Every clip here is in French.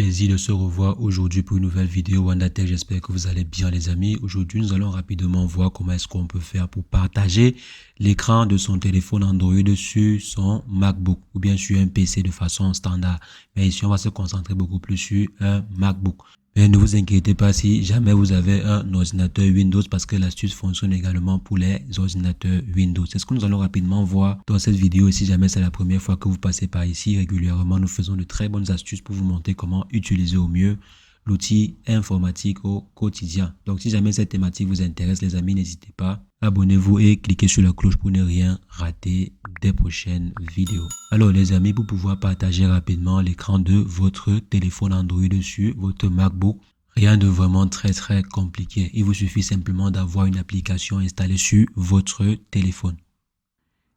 plaisir de se revoir aujourd'hui pour une nouvelle vidéo WandaTech. J'espère que vous allez bien les amis. Aujourd'hui, nous allons rapidement voir comment est-ce qu'on peut faire pour partager l'écran de son téléphone Android sur son MacBook ou bien sur un PC de façon standard. Mais ici, on va se concentrer beaucoup plus sur un MacBook. Mais ne vous inquiétez pas si jamais vous avez un ordinateur Windows parce que l'astuce fonctionne également pour les ordinateurs Windows. C'est ce que nous allons rapidement voir dans cette vidéo. Et si jamais c'est la première fois que vous passez par ici, régulièrement, nous faisons de très bonnes astuces pour vous montrer comment utiliser au mieux l'outil informatique au quotidien. Donc si jamais cette thématique vous intéresse les amis, n'hésitez pas, abonnez-vous et cliquez sur la cloche pour ne rien rater des prochaines vidéos. Alors les amis, pour pouvoir partager rapidement l'écran de votre téléphone Android sur votre MacBook, rien de vraiment très compliqué. Il vous suffit simplement d'avoir une application installée sur votre téléphone.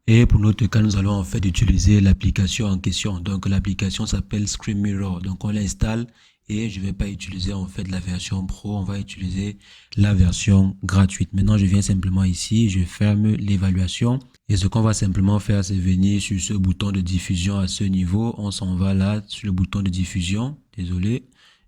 Et pour notre cas, nous allons en fait utiliser l'application en question. Donc l'application s'appelle Screen Mirror. Donc on l'installe et je ne vais pas utiliser en fait la version pro, on va utiliser la version gratuite. Maintenant, je viens simplement ici, je ferme l'évaluation. Et ce qu'on va simplement faire, c'est venir sur ce bouton de diffusion à ce niveau. On s'en va là sur le bouton de diffusion. Désolé.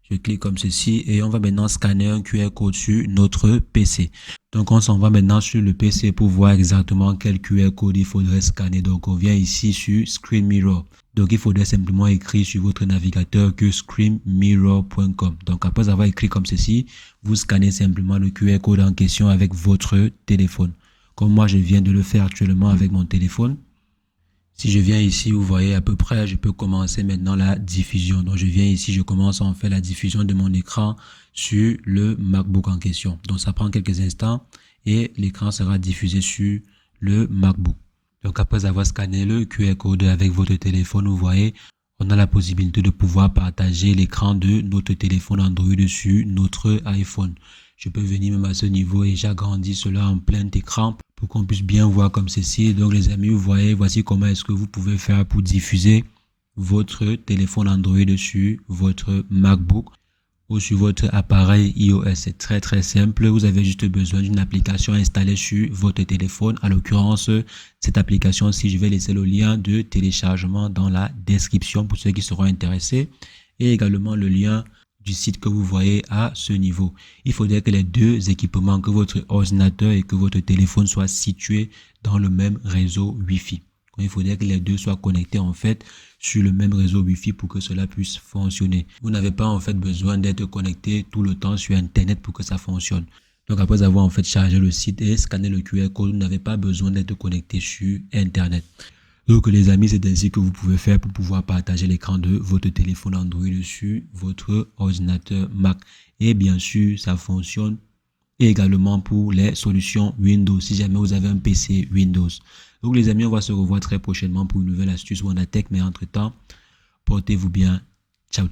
Je clique comme ceci et on va maintenant scanner un QR code sur notre PC. Donc on s'en va maintenant sur le PC pour voir exactement quel QR code il faudrait scanner. Donc on vient ici sur Screen Mirror. Donc il faudrait simplement écrire sur votre navigateur que screenmirror.com. Donc après avoir écrit comme ceci, vous scannez simplement le QR code en question avec votre téléphone. Comme moi je viens de le faire actuellement avec mon téléphone. Si je viens ici, vous voyez à peu près, je peux commencer maintenant la diffusion. Donc je viens ici, je commence en fait la diffusion de mon écran sur le MacBook en question. Donc ça prend quelques instants et l'écran sera diffusé sur le MacBook. Donc après avoir scanné le QR code avec votre téléphone, vous voyez, on a la possibilité de pouvoir partager l'écran de notre téléphone Android sur notre iPhone. Je peux venir même à ce niveau et j'agrandis cela en plein écran pour qu'on puisse bien voir comme ceci. Donc les amis, vous voyez, voici comment est-ce que vous pouvez faire pour diffuser votre téléphone Android sur votre MacBook ou sur votre appareil iOS. C'est très simple. Vous avez juste besoin d'une application installée sur votre téléphone. En l'occurrence, cette application-ci, je vais laisser le lien de téléchargement dans la description pour ceux qui seront intéressés et également le lien du site que vous voyez à ce niveau. Il faudrait que les deux équipements, que votre ordinateur et que votre téléphone soient situés dans le même réseau Wi-Fi. Il faudrait que les deux soient connectés en fait sur le même réseau Wi-Fi pour que cela puisse fonctionner. Vous n'avez pas en fait besoin d'être connecté tout le temps sur Internet pour que ça fonctionne. Donc après avoir en fait chargé le site et scanné le QR code, vous n'avez pas besoin d'être connecté sur Internet. Donc les amis, c'est ainsi que vous pouvez faire pour pouvoir partager l'écran de votre téléphone Android sur votre ordinateur Mac. Et bien sûr, ça fonctionne également pour les solutions Windows, si jamais vous avez un PC Windows. Donc les amis, on va se revoir très prochainement pour une nouvelle astuce WandaTech, mais entre-temps, portez-vous bien. Ciao.